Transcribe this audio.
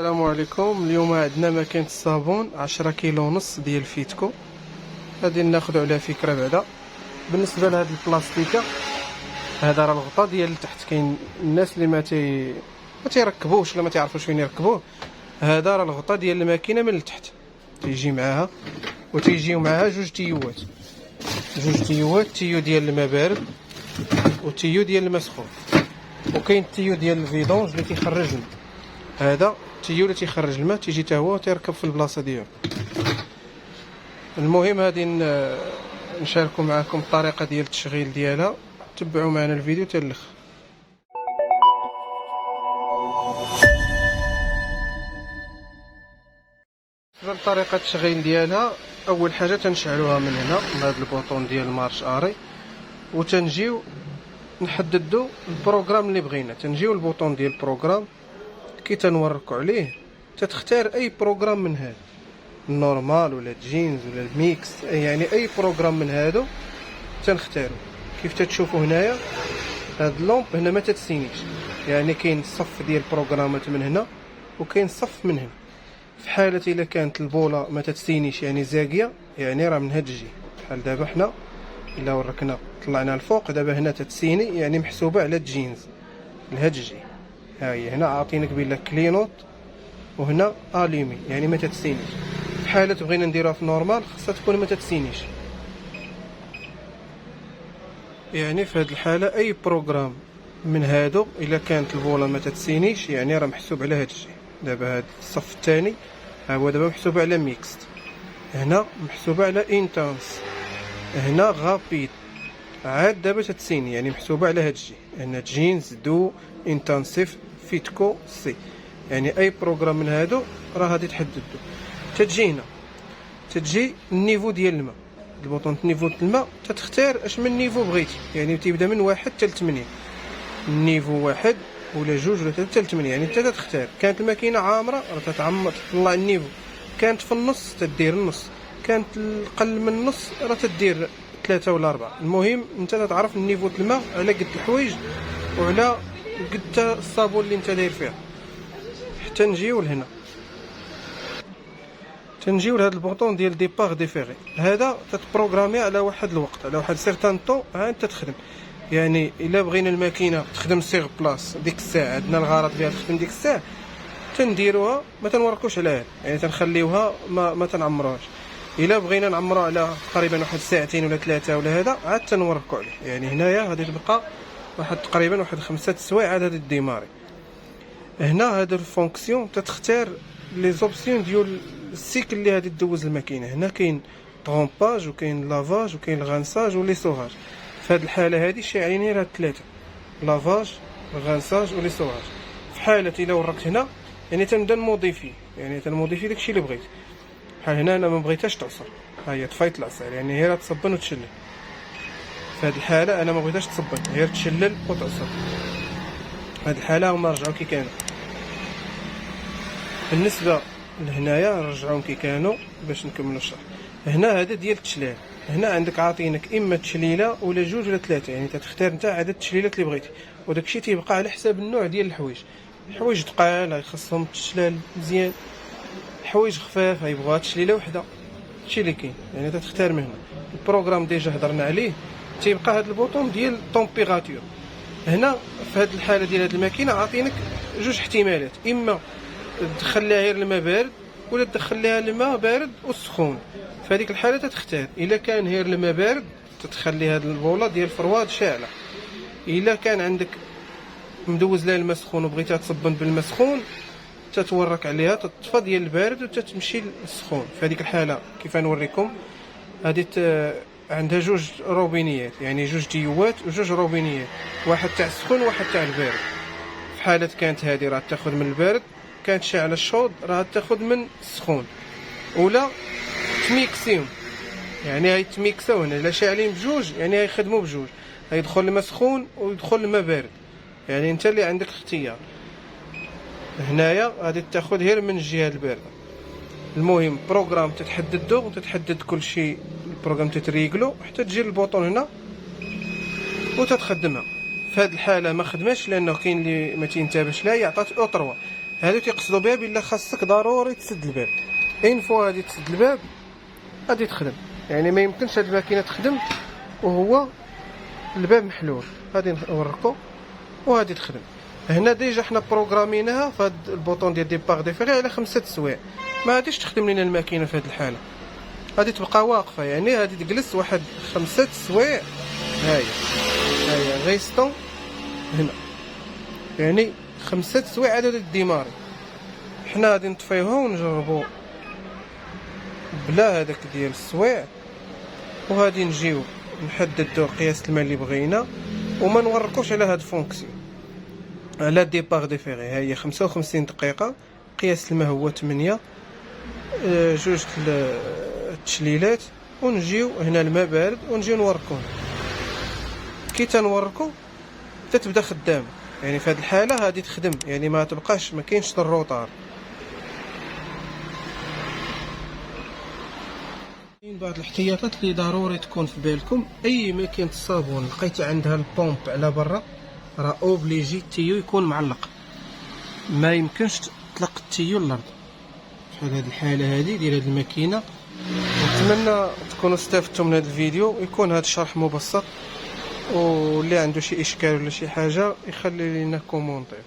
السلام عليكم. اليوم عندنا ماكينة الصابون 10 كيلو ونص ديال فيتكو. غادي ناخذ عليها فكره بعدا. بالنسبه لهاد البلاستيكه، هذا راه الغطاء ديال التحت. كاين الناس اللي ما تيركبوش ولا ما تعرفوش فين يركبوه. هذا راه الغطاء ديال الماكينه من التحت، تيجي معاها وتيجيو معاها جوج تيوات، تيو ديال الماء بارد وتيو ديال الماء سخون. وكاين التيو ديال الفيدونج اللي تيخرج الماء. هذا التيو اللي تيخرج الماء تيجي حتى هو تيركب في البلاصه ديالو. المهم غادي نشاركوا معكم الطريقه ديال التشغيل ديالها. تبعوا معنا الفيديو حتى الاخر. طريقه التشغيل ديالها، اول حاجه تنشعلوها من هنا من هذا البوطون ديال المارش اري، وتنجيو نحددوا البروغرام اللي بغينا. تنجيو البوطون ديال البروغرام كي تنوركوا عليه تتختار اي بروغرام من هذا، النورمال ولا الجينز ولا الميكس، يعني اي بروغرام من هادو تنختارو. كيف تتشوفوا هنايا هاد اللومب هنا ما تتسينيش، يعني كاين الصف ديال البروغرامات من هنا وكاين الصف من هنا. في حاله الا كانت البوله ما تتسينيش يعني زاقيه، يعني راه من هاد الجهه. بحال دابا حنا الا وركنا طلعنا الفوق، دابا هنا تتسيني يعني محسوبه على الجينز لهاد الجهه. ها هي هنا عاطينك بلا كلينوت وهنا اليمي، يعني ما تتسينيش. في حاله بغينا نديروها في نورمال خاصها تكون ما تتسينيش، يعني في هذه الحاله اي بروغرام من هادو الا كانت البوله ما تتسينيش يعني راه محسوب على هاد الشيء. دابا هاد الصف الثاني ها هو دابا محسوب على ميكست، هنا محسوبه على انتانس، هنا غابيد، عاد دابا تتسيني يعني محسوبه على هاد الشيء. هنا جينز دو انتنسيف فيتكو سي، يعني اي بروغرام من هادو راه غادي تحددو. تتجي هنا تتجي النيفو ديال الماء، البوطون نيفو الماء تتختار اش من نيفو بغيتي، يعني تيبدا من 1 حتى ل 8. النيفو 1 ولا 2 ولا 3 حتى ل 8، يعني انت تختار. كانت الماكينه عامره راه تتعمر تطلع النيفو، كانت في النص تدير النص، كانت اقل من النص راه تدير 3 ولا 4. المهم انت تتعرف النيفو الماء على قد الحوايج وعلى قد الصابون اللي انت داير فيها. حتى نجيو لهنا، تنجيو لهذا البوطون ديال ديبار ديفيري. هذا تتبروغرامي على واحد الوقت، على واحد سيغتان طون عاد تتخدم. يعني الا بغينا الماكينه تخدم سيغ بلاص ديك الساعه، عندنا الغرض ديالها تخدم ديك الساعه، تنديروها ما تنوركوش عليها، يعني تنخليوها ما تنعمروهاش. الا بغينا نعمروها على تقريبا واحد ساعتين ولا 3 ولا هذا عاد تنوركو عليه. يعني هنايا غادي تبقى واحد تقريبا واحد 5 سوايع عاد غادي ديماري. هنا هذا الفونكسيون تتختار لي زوبسيون ديال السيكل اللي غادي دوز الماكينه. هنا كاين طرومباج وكاين لافاج وكاين الغانساج ولي سوغاج. في هذه الحاله هذه شاعلين غير هاد الثلاثه، لافاج الغانساج ولي سوغاج. في حاله الا وركت هنا يعني تنبدا نموديفي، يعني تنموديفي داكشي اللي بغيت. بحال هنا انا ما بغيتهاش تعصر، ها هي طفيت العصير يعني غير تصبن وتشلل. في هذه الحاله انا ما بغيتهاش تصبن، غير تشلل وتعصر. هذه الحاله هما رجعوا كي كانوا. بالنسبه لهنايا نرجعوهم كي كانوا باش نكملوا الشرح. هنا هذا ديال التشليل، هنا عندك عاطينك اما تشليله ولا 2 ولا 3، يعني تختار انت عدد التشليلات اللي بغيتي. وداكشي تيبقى على حساب النوع ديال الحوايج. الحوايج ثقال خاصهم تشلال مزيان، الحوايج خفاف يبغوها تشليله وحده. هادشي اللي كاين، يعني تختار من هنا. البروغرام ديجا هضرنا عليه، تيبقى هذا البوطون ديال الطومبيراتور. هنا في هذه الحاله ديال هذه الماكينه عاطينك 2 احتمالات، اما تدخل لها غير الماء بارد ولا تدخل لها الماء بارد وسخون. في هذيك الحاله تتختار. الا كان غير الماء بارد تتخلي هذه البوله ديال الفرواد شاعله. الا كان عندك مدوز لها الماء سخون وبغيتها تصبن بالماء سخون تتورك عليها تطفى ديال البارد وتتمشي للسخون. في هذيك الحاله كيف نوريكم هذه عندها 2 روبينيات، يعني 2 تيوات و2 روبينيات، واحد تاع السخون وواحد تاع البارد. في حاله كانت هذه راه تاخذ من البارد، كانت شاعله الشوط راه تاخذ من السخون. ولا تميكسيهم، يعني هاي تميكساو هنا الا شاعلين بجوج يعني هيخدموا بجوج، هيدخل الماء سخون ويدخل الماء بارد، يعني انت اللي عندك اختيار. هنايا غادي تاخذ غير من الجهه البارده. المهم بروغرام تتحددو وتتحدد كل شيء، البروغرام تتريقلو حتى تجي البوطون هنا وتتخدمها. في هذه الحاله ما خدماش لانه كاين اللي ما تينتبهش لها، عطات او 3. هادو تيقصدوا بها بلا خاصك ضروري تسد الباب. اين فوا غادي تسد الباب غادي تخدم. يعني ما يمكنش هاد الماكينه تخدم وهو الباب محلول. غادي نوريكم وغادي تخدم. هنا ديجا حنا بروغراميناها فهاد البوطون ديال ديبار ديفيري على 5 سوايع. ما غاديش تخدم لينا الماكينه في هاد الحاله، غادي تبقى واقفه. يعني غادي تجلس واحد 5 سوايع. هاهي غيستون هنا، يعني 5 سوايع عدد الديماري. حنا غادي نطفيوها ونجربو بلا هذاك ديال السوايع، وغادي نجيو نحددو قياس الماء اللي بغينا وما نوركوش على هاد الفونكسيون على ديبار ديفيري. ها هي 55 دقيقه، قياس الماء هو 8، جوج التشليلات، ونجيو هنا الماء بارد ونجيو نوركو. كي تنوركو تتبدا خدامه. يعني في هذه الحاله غادي تخدم، يعني ما تبقاش ما كاينش الروطار. كاين بعض الاحتياطات اللي ضروري تكون في بالكم. اي ماكينه الصابون لقيتي عندها البومب على برا راه اوبليجي التيو يكون معلق، ما يمكنش تطلق التيو للارض. بحال هذه الحاله هذه ديال هذه الماكينه. نتمنى تكونوا استفدتوا من هذا الفيديو، يكون هذا الشرح مبسط، واللي عنده شي اشكال ولا شي حاجه يخلي لنا كومونتير.